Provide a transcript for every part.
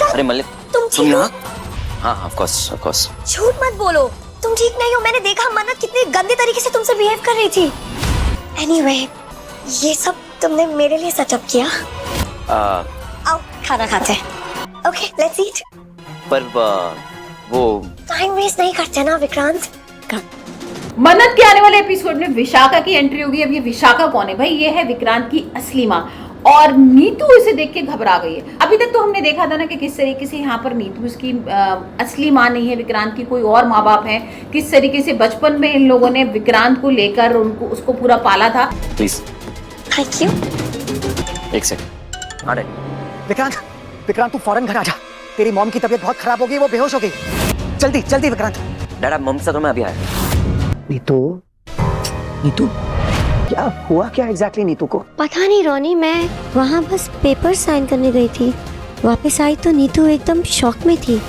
अरे मलिक, तुम यहाँ? हाँ ऑफ कोर्स। झूठ मत बोलो, तुम ठीक नहीं हो। मैंने देखा मन्नत कितने गंदे तरीके से तुमसे बिहेव कर रही थी। एनीवे, ये सब तुमने मेरे लिए सेटअप किया। आओ खाना खाते हैं। Okay let's eat. पर वो टाइम वेस्ट नहीं करते ना विक्रांत। मन्नत के आने वाले एपिसोड में विशाखा की एंट्री होगी। अब ये विशाखा कौन है भाई? ये है विक्रांत की असली माँ, और नीतू इसे देख के घबरा गई है। अभी तक तो हमने देखा था ना कि किस तरीके से यहाँ पर नीतू इसकी असली माँ नहीं है, विक्रांत की कोई और माँ बाप है। किस तरीके से बचपन में इन लोगों ने विक्रांत को लेकर उसको पूरा पाला था। Please thank you. एक सेकंड। अरे विक्रांत तू फौरन घर आ जा। तेरी मॉम की तबीयत बहुत खराब हो गई, वो बेहोश हो गई। जल्दी विक्रांत। डैड मम्मी से तो मैं अभी आया। नीतू क्या हुआ? क्या एग्जैक्टली नीतू को? पता नहीं रोनी, मैं वहाँ बस पेपर साइन करने गई थी। वापस आई तो नीतू एकदम शॉक में थी।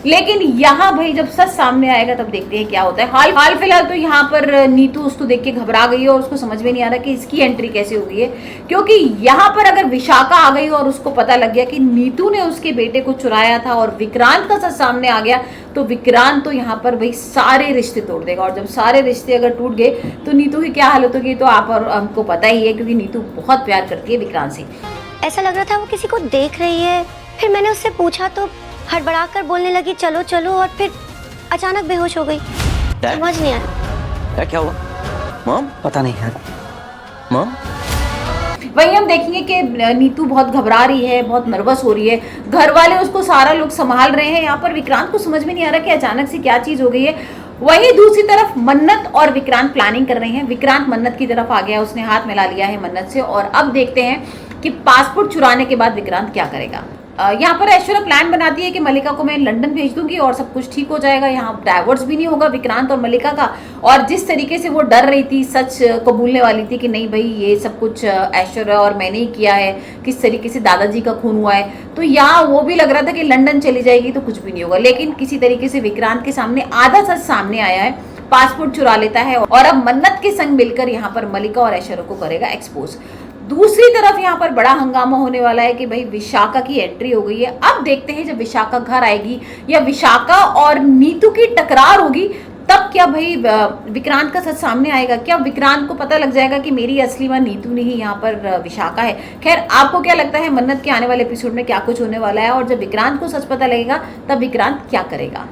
लेकिन यहाँ भाई जब सच सामने आएगा तब देखते हैं क्या होता है। हाल फिलहाल तो यहाँ पर नीतू उसको देख के घबरा गई है और उसको समझ में नहीं आ रहा कि इसकी एंट्री कैसे हो गई है। क्योंकि यहाँ पर अगर विशाखा आ गई और उसको पता लग गया कि नीतू ने उसके बेटे को चुराया था और विक्रांत का सच सामने आ गया, तो विक्रांत तो यहाँ पर भाई सारे रिश्ते तोड़ देगा। और जब सारे रिश्ते अगर टूट गए तो नीतू की क्या हालत होगी तो आप और हमको पता ही है, क्योंकि नीतू बहुत प्यार करती है विक्रांत से। ऐसा लग रहा था वो किसी को देख रही है। फिर मैंने उससे पूछा तो हड़बड़ाकर बोलने लगी चलो चलो, और फिर अचानक बेहोश हो गई। समझ नहीं आया क्या हुआ? मॉम पता नहीं यार। मॉम वहीं हम देखेंगे कि नीतू बहुत घबरा रही है, बहुत नर्वस हो रही है। घर वाले उसको सारा लोग संभाल रहे हैं। यहाँ पर विक्रांत को समझ में नहीं आ रहा कि अचानक से क्या चीज हो गई है। वहीं दूसरी तरफ मन्नत और विक्रांत प्लानिंग कर रहे हैं। विक्रांत मन्नत की तरफ आ गया, उसने हाथ मिला लिया है मन्नत से। और अब देखते हैं कि पासपोर्ट चुराने के बाद विक्रांत क्या करेगा। यहाँ पर ऐश्वर्या प्लान बनाती है कि मलिका को मैं लंदन भेज दूंगी और सब कुछ ठीक हो जाएगा। यहाँ डाइवोर्स भी नहीं होगा विक्रांत और मलिका का। और जिस तरीके से वो डर रही थी, सच कबूलने वाली थी कि नहीं भाई ये सब कुछ ऐश्वर्या और मैंने ही किया है, किस तरीके से दादाजी का खून हुआ है, तो यहाँ वो भी लग रहा था कि लंदन चली जाएगी तो कुछ भी नहीं होगा। लेकिन किसी तरीके से विक्रांत के सामने आधा सच सामने आया है, पासपोर्ट चुरा लेता है और अब मन्नत के संग मिलकर यहाँ पर मलिका और ऐश्वर्या को करेगा एक्सपोज। दूसरी तरफ यहाँ पर बड़ा हंगामा होने वाला है कि भाई विशाखा की एंट्री हो गई है। अब देखते हैं जब विशाखा घर आएगी या विशाखा और नीतू की टकरार होगी, तब क्या भाई विक्रांत का सच सामने आएगा? क्या विक्रांत को पता लग जाएगा कि मेरी असली मां नीतू नहीं, यहाँ पर विशाखा है? खैर आपको क्या लगता है मन्नत के आने वाले एपिसोड में क्या कुछ होने वाला है, और जब विक्रांत को सच पता लगेगा तब विक्रांत क्या करेगा?